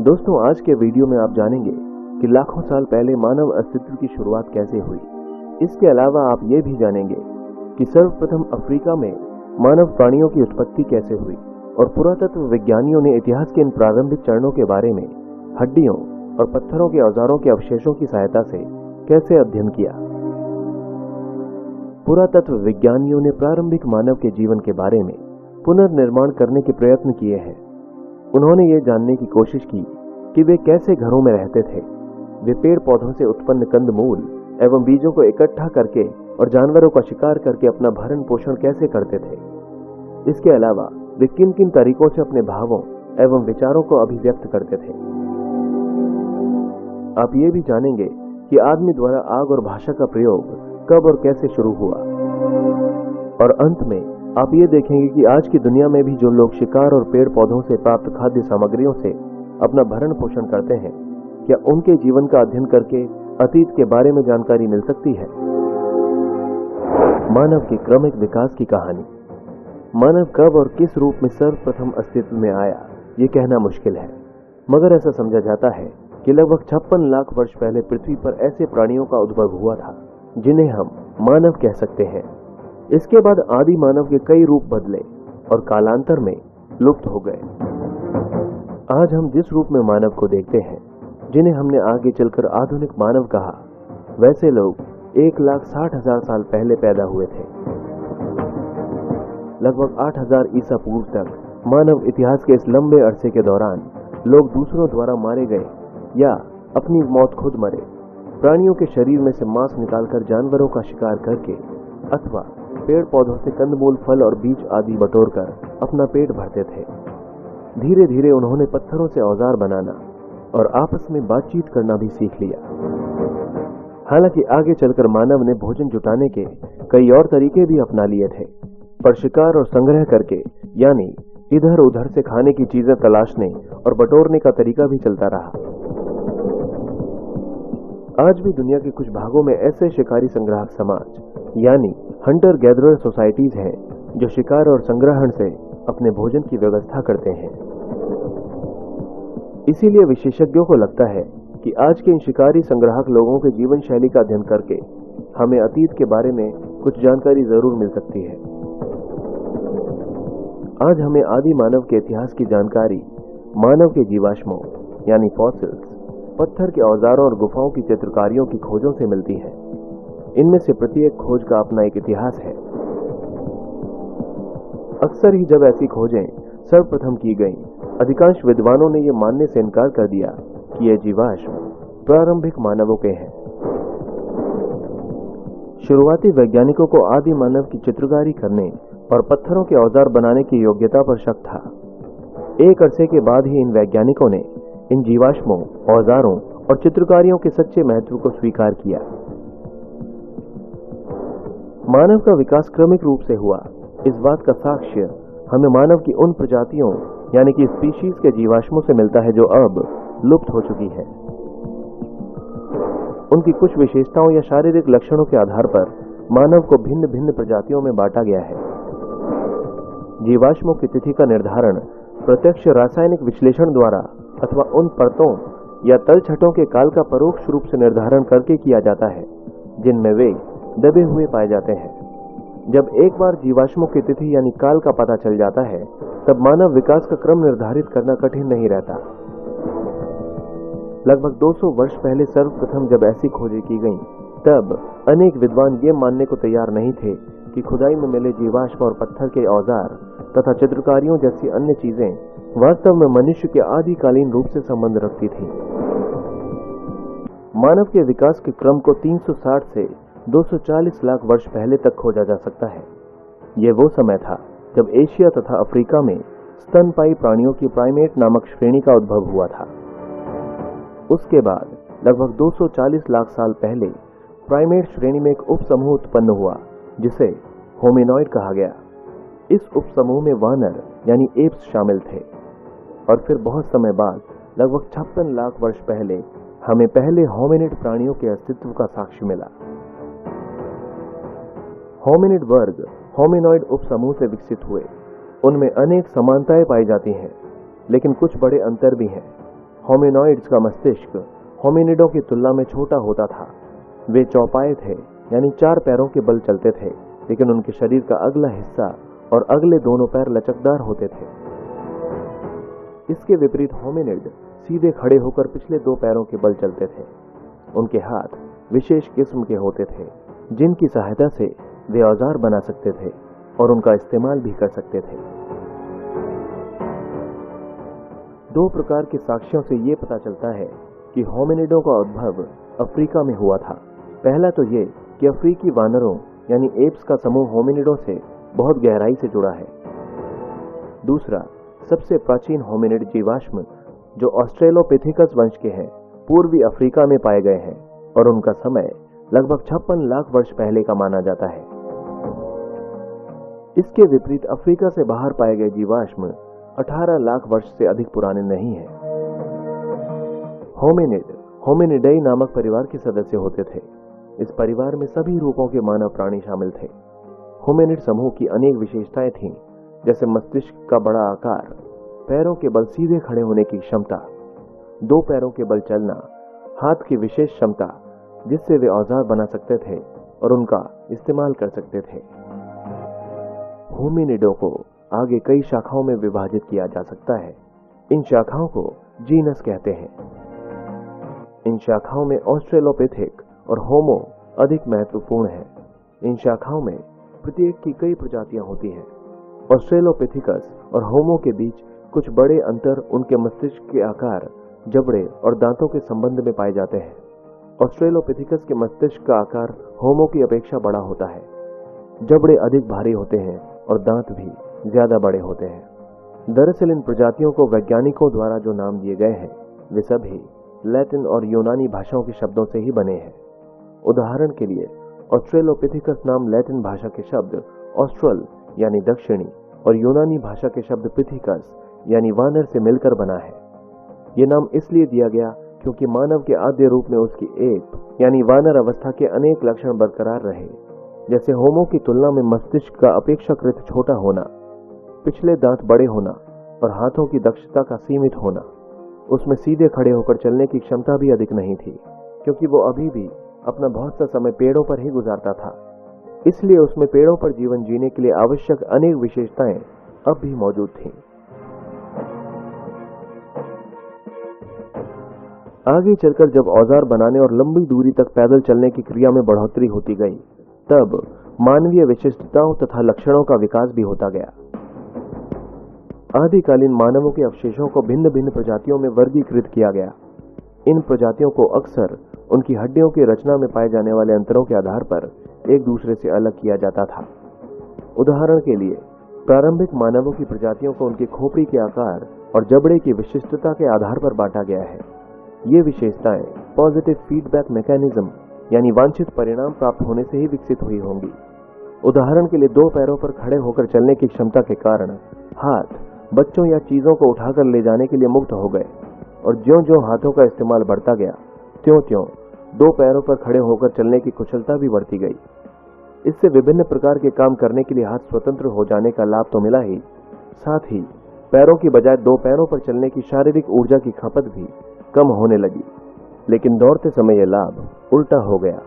दोस्तों, आज के वीडियो में आप जानेंगे कि लाखों साल पहले मानव अस्तित्व की शुरुआत कैसे हुई। इसके अलावा आप ये भी जानेंगे कि सर्वप्रथम अफ्रीका में मानव प्राणियों की उत्पत्ति कैसे हुई और पुरातत्व विज्ञानियों ने इतिहास के इन प्रारंभिक चरणों के बारे में हड्डियों और पत्थरों के औजारों के अवशेषों की सहायता से कैसे अध्ययन किया। पुरातत्व विज्ञानियों ने प्रारंभिक मानव के जीवन के बारे में पुनर्निर्माण करने के प्रयत्न किए हैं। उन्होंने ये जानने की कोशिश की कि वे कैसे घरों में रहते थे। वे पेड़ पौधों से उत्पन्न कंदमूल एवं बीजों को इकट्ठा करके और जानवरों का शिकार करके अपना भरण पोषण कैसे करते थे। इसके अलावा वे किन किन तरीकों से अपने भावों एवं विचारों को अभिव्यक्त करते थे। आप ये भी जानेंगे कि आदमी द्वारा आग और भाषा का प्रयोग कब और कैसे शुरू हुआ। और अंत में आप ये देखेंगे कि आज की दुनिया में भी जो लोग शिकार और पेड़ पौधों से प्राप्त खाद्य सामग्रियों से अपना भरण पोषण करते हैं, क्या उनके जीवन का अध्ययन करके अतीत के बारे में जानकारी मिल सकती है। मानव के क्रमिक विकास की कहानी। मानव कब और किस रूप में सर्वप्रथम अस्तित्व में आया, ये कहना मुश्किल है, मगर ऐसा समझा जाता है कि लगभग 56 लाख वर्ष पहले पृथ्वी पर ऐसे प्राणियों का उद्भव हुआ था जिन्हें हम मानव कह सकते हैं। इसके बाद आदि मानव के कई रूप बदले और कालांतर में लुप्त हो गए। आज हम जिस रूप में मानव को देखते हैं, जिन्हें हमने आगे चलकर आधुनिक मानव कहा, वैसे लोग 1,60,000 साल पहले पैदा हुए थे। लगभग 8,000 ईसा पूर्व तक मानव इतिहास के इस लंबे अरसे के दौरान लोग दूसरों द्वारा मारे गए या अपनी मौत खुद मरे, प्राणियों के शरीर में से मांस निकालकर जानवरों का शिकार करके अथवा पेड़ पौधों से कंदमूल, फल और बीज आदि बटोरकर अपना पेट भरते थे। धीरे धीरे उन्होंने पत्थरों से औजार बनाना और आपस में बातचीत करना भी सीख लिया। हालांकि आगे चलकर मानव ने भोजन जुटाने के कई और तरीके भी अपना लिए थे, पर शिकार और संग्रह करके यानी इधर उधर से खाने की चीजें तलाशने और बटोरने का तरीका भी चलता रहा। आज भी दुनिया के कुछ भागों में ऐसे शिकारी संग्राहक समाज यानी हंटर गैदरर सोसाइटीज हैं जो शिकार और संग्रहण से अपने भोजन की व्यवस्था करते हैं। इसीलिए विशेषज्ञों को लगता है कि आज के इन शिकारी संग्राहक लोगों के जीवन शैली का अध्ययन करके हमें अतीत के बारे में कुछ जानकारी जरूर मिल सकती है। आज हमें आदि मानव के इतिहास की जानकारी मानव के जीवाश्मों यानी फॉसिल्स, पत्थर के औजारों और गुफाओं की चित्रकारियों की खोजों से मिलती है। इनमें से प्रत्येक खोज का अपना एक इतिहास है। अक्सर ही जब ऐसी खोजें सर्वप्रथम की गईं, अधिकांश विद्वानों ने यह मानने से इनकार कर दिया कि ये जीवाश्म प्रारंभिक मानवों के हैं। शुरुआती वैज्ञानिकों को आदि मानव की चित्रकारी करने और पत्थरों के औजार बनाने की योग्यता पर शक था। एक अरसे के बाद ही इन वैज्ञानिकों ने इन जीवाश्मों, औजारों और चित्रकारियों के सच्चे महत्व को स्वीकार किया। मानव का विकास क्रमिक रूप से हुआ, इस बात का साक्ष्य हमें मानव की उन प्रजातियों यानी कि स्पीशीज के जीवाश्मों से मिलता है जो अब लुप्त हो चुकी है। उनकी कुछ विशेषताओं या शारीरिक लक्षणों के आधार पर मानव को भिन्न भिन्न प्रजातियों में बांटा गया है। जीवाश्मों की तिथि का निर्धारण प्रत्यक्ष रासायनिक विश्लेषण द्वारा अथवा उन परतों या तलछटों के काल का परोक्ष रूप से निर्धारण करके किया जाता है जिनमें वे दबे हुए पाए जाते हैं। जब एक बार जीवाश्मों की तिथि यानी काल का पता चल जाता है, तब मानव विकास का क्रम निर्धारित करना कठिन नहीं रहता। लगभग 200 वर्ष पहले सर्वप्रथम जब ऐसी खोजें की गईं, तब अनेक विद्वान ये मानने को तैयार नहीं थे कि खुदाई में मिले जीवाश्म और पत्थर के औजार तथा चित्रकारियों जैसी अन्य चीजें वास्तव में मनुष्य के आदिकालीन रूप से संबंध रखती थी। मानव के विकास के क्रम को 360 से 240 लाख वर्ष पहले तक खोजा जा सकता है। यह वो समय था जब एशिया तथा अफ्रीका में स्तनपायी प्राणियों की प्राइमेट नामक श्रेणी का उद्भव हुआ था। उसके बाद लगभग 240 लाख साल पहले प्राइमेट श्रेणी में एक उपसमूह उत्पन्न हुआ जिसे होमिनॉइड कहा गया। इस उपसमूह में वानर यानी एप्स शामिल थे। और फिर बहुत समय बाद लगभग 56 लाख वर्ष पहले हमें पहले होमिनिड प्राणियों के अस्तित्व का साक्ष्य मिला। होमिनिड वर्ग होमिनॉइड उपसमूह से विकसित हुए। उनमें अनेक समानताएं पाई जाती हैं, लेकिन कुछ बड़े अंतर भी हैं। होमिनॉइड्स का मस्तिष्क होमिनिडों की तुलना में छोटा होता था। वे चौपाए थे, यानी 4 पैरों के बल चलते थे, लेकिन उनके शरीर का अगला हिस्सा और अगले दोनों पैर लचकदार होते थे। इसके विपरीत होमिनिड सीधे खड़े होकर पिछले 2 पैरों के बल चलते थे। उनके हाथ विशेष किस्म के होते थे, जिनकी सहायता से वे औजार बना सकते थे और उनका इस्तेमाल भी कर सकते थे। 2 प्रकार के साक्ष्यों से यह पता चलता है कि होमिनिडों का उद्भव अफ्रीका में हुआ था। पहला तो ये कि अफ्रीकी वानरों यानी एप्स का समूह होमिनिडों से बहुत गहराई से जुड़ा है। दूसरा, सबसे प्राचीन होमिनिड जीवाश्म जो ऑस्ट्रेलोपिथिकस वंश के हैं, पूर्वी अफ्रीका में पाए गए हैं और उनका समय लगभग 56 लाख वर्ष पहले का माना जाता है। इसके विपरीत अफ्रीका से बाहर पाए गए जीवाश्म 18 लाख वर्ष से अधिक पुराने नहीं हैं। होमिनिड होमिनिडाई नामक परिवार के सदस्य होते थे। इस परिवार में सभी रूपों के मानव प्राणी शामिल थे। होमिनिड समूह की अनेक विशेषताएं थीं, जैसे मस्तिष्क का बड़ा आकार, पैरों के बल सीधे खड़े होने की क्षमता, 2 पैरों के बल चलना, हाथ की विशेष क्षमता जिससे वे औजार बना सकते थे और उनका इस्तेमाल कर सकते थे। होमिनिडों को आगे कई शाखाओं में विभाजित किया जा सकता है। इन शाखाओं को जीनस कहते हैं। इन शाखाओं में ऑस्ट्रेलोपिथिक और होमो अधिक महत्वपूर्ण है। इन शाखाओं में प्रत्येक की कई प्रजातियां होती हैं। ऑस्ट्रेलोपिथिकस और होमो के बीच कुछ बड़े अंतर उनके मस्तिष्क के आकार, जबड़े और दांतों के संबंध में पाए जाते हैं। ऑस्ट्रेलोपिथिकस के मस्तिष्क का आकार होमो की अपेक्षा बड़ा होता है। जबड़े अधिक भारी होते हैं और दांत भी ज्यादा बड़े होते हैं। दरअसल इन प्रजातियों को वैज्ञानिकों द्वारा जो नाम दिए गए हैं वे सभी लैटिन और यूनानी भाषाओं के शब्दों से ही बने हैं। उदाहरण के लिए ऑस्ट्रेलोपिथिकस नाम लैटिन भाषा के शब्द ऑस्ट्रल यानी दक्षिणी और यूनानी भाषा के शब्द पिथिकस यानी वानर से मिलकर बना है। ये नाम इसलिए दिया गया क्योंकि मानव के आद्य रूप में उसकी एप यानी वानर अवस्था के अनेक लक्षण बरकरार रहे, जैसे होमो की तुलना में मस्तिष्क का अपेक्षाकृत छोटा होना, पिछले दांत बड़े होना और हाथों की दक्षता का सीमित होना। उसमें सीधे खड़े होकर चलने की क्षमता भी अधिक नहीं थी, क्योंकि वो अभी भी अपना बहुत सा समय पेड़ों पर ही गुजारता था। इसलिए उसमें पेड़ों पर जीवन जीने के लिए आवश्यक अनेक विशेषताएं अब भी मौजूद थीं। आगे चलकर जब औजार बनाने और लंबी दूरी तक पैदल चलने की क्रिया में बढ़ोतरी होती गई, तब मानवीय विशिष्टताओं तथा लक्षणों का विकास भी होता गया। आदिकालीन मानवों के अवशेषों को भिन्न भिन्न प्रजातियों में वर्गीकृत किया गया। इन प्रजातियों को अक्सर उनकी हड्डियों की रचना में पाए जाने वाले अंतरों के आधार पर एक दूसरे से अलग किया जाता था। उदाहरण के लिए प्रारंभिक मानवों की प्रजातियों को उनके खोपड़ी के आकार और जबड़े की विशिष्टता के आधार पर बांटा गया है। ये विशेषताएं पॉजिटिव फीडबैक मैकेनिज्म यानी वांछित परिणाम प्राप्त होने से ही विकसित हुई होंगी। उदाहरण के लिए 2 पैरों पर खड़े होकर चलने की क्षमता के कारण हाथ बच्चों या चीजों को उठाकर ले जाने के लिए मुक्त हो गए, और ज्यों-ज्यों हाथों का इस्तेमाल बढ़ता गया, त्यों-त्यों 2 पैरों पर खड़े होकर चलने की कुशलता भी बढ़ती गई। इससे विभिन्न प्रकार के काम करने के लिए हाथ स्वतंत्र हो जाने का लाभ तो मिला ही, साथ ही पैरों की बजाय 2 पैरों पर चलने की शारीरिक ऊर्जा की खपत भी कम होने लगी। लेकिन दौड़ते समय यह लाभ उल्टा हो गया।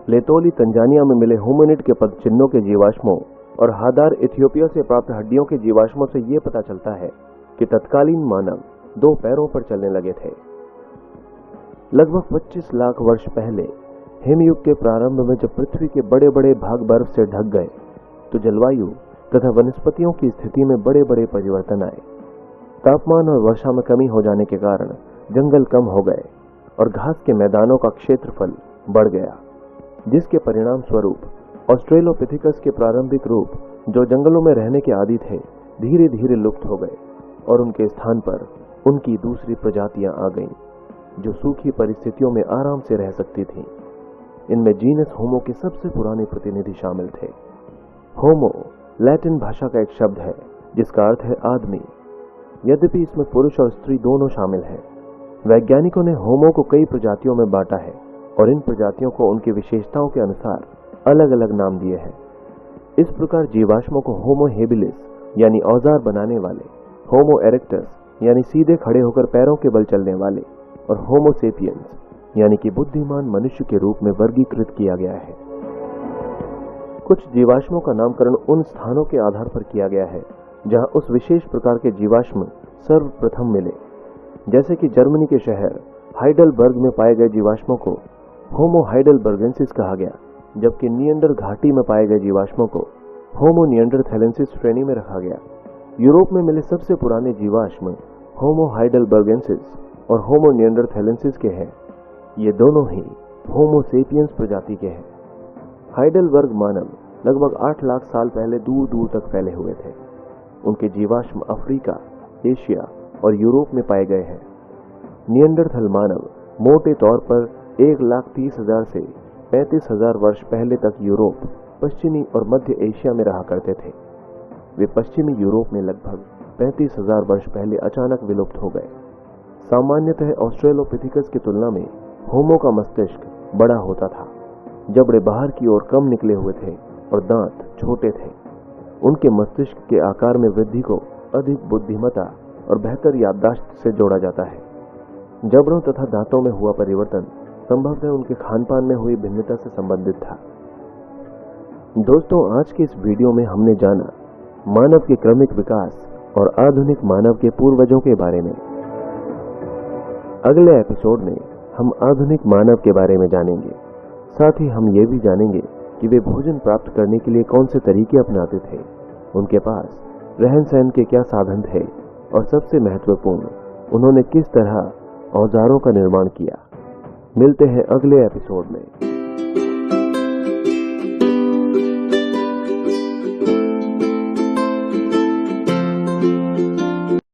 लेतोली तंजानिया में मिले होमिनिड के पद चिन्हों के जीवाश्मों और हादार इथियोपिया से प्राप्त हड्डियों के जीवाश्मों से यह पता चलता है कि तत्कालीन मानव 2 पैरों पर चलने लगे थे। लगभग 25 लाख वर्ष पहले हिमयुग के प्रारंभ में जब पृथ्वी के बड़े बड़े भाग बर्फ से ढक गए, तो जलवायु तथा वनस्पतियों की स्थिति में बड़े बड़े परिवर्तन आए। तापमान और वर्षा में कमी हो जाने के कारण जंगल कम हो गए और घास के मैदानों का क्षेत्रफल बढ़ गया, जिसके परिणाम स्वरूप ऑस्ट्रेलोपिथिकस के प्रारंभिक रूप जो जंगलों में रहने के आदी थे, धीरे धीरे लुप्त हो गए और उनके स्थान पर उनकी दूसरी प्रजातियां आ गईं, जो सूखी परिस्थितियों में आराम से रह सकती थीं। इनमें जीनस होमो के सबसे पुराने प्रतिनिधि शामिल थे। होमो लैटिन भाषा का एक शब्द है जिसका अर्थ है आदमी। यद्यपि इसमें पुरुष और स्त्री दोनों शामिल हैं। वैज्ञानिकों ने होमो को कई प्रजातियों में बांटा है और इन प्रजातियों को उनकी विशेषताओं के अनुसार अलग अलग नाम दिए हैं। इस प्रकार जीवाश्मों को होमो हेबिलिस यानी औजार बनाने वाले, होमो इरेक्टस यानी सीधे खड़े होकर पैरों के बल चलने वाले, और होमो सेपियंस यानी कि बुद्धिमान मनुष्य के रूप में वर्गीकृत किया गया है। कुछ जीवाश्मों का नामकरण उन स्थानों के आधार पर किया गया है जहां उस विशेष प्रकार के जीवाश्म सर्वप्रथम मिले। जैसे कि जर्मनी के शहर हाइडलबर्ग में पाए गए जीवाश्मों को होमो हाइडलबर्गेंसिस कहा गया, जबकि नियंडर घाटी में पाए गए जीवाश्मों को होमो नियंडरथैलेंसिस श्रेणी में रखा गया। यूरोप में मिले सबसे पुराने जीवाश्म होमो हाइडलबर्गेंसिस और होमो नियंडरथैलेंसिस के हैं। ये दोनों ही होमो सेपियंस प्रजाति के हैं। हाइडलबर्ग मानव लगभग 8 लाख साल पहले दूर दूर तक फैले हुए थे। उनके जीवाश्म अफ्रीका, एशिया और यूरोप में पाए गए हैं। नियंडरथल मानव मोटे तौर पर 1,30,000 से 35,000 वर्ष पहले तक यूरोप, पश्चिमी और मध्य एशिया में रहा करते थे। वे पश्चिमी यूरोप में लगभग 35,000 वर्ष पहले अचानक विलुप्त हो गए। सामान्यतः ऑस्ट्रेलोपिथिकस की तुलना में होमो का मस्तिष्क बड़ा होता था, जबड़े बाहर की ओर कम निकले हुए थे और दांत छोटे थे। उनके मस्तिष्क के आकार में वृद्धि को अधिक बुद्धिमत्ता और बेहतर याददाश्त से जोड़ा जाता है। जबड़ों तथा दांतों में हुआ परिवर्तन संभवतः उनके खानपान में हुई भिन्नता से संबंधित था। दोस्तों, आज के इस वीडियो में हमने जाना मानव के क्रमिक विकास और आधुनिक मानव के पूर्वजों के बारे में। अगले एपिसोड में हम आधुनिक मानव के बारे में जानेंगे। साथ ही हम ये भी जानेंगे कि वे भोजन प्राप्त करने के लिए कौन से तरीके अपनाते थे, उनके पास रहन सहन के क्या साधन थे, और सबसे महत्वपूर्ण, उन्होंने किस तरह औजारों का निर्माण किया। मिलते हैं अगले एपिसोड में।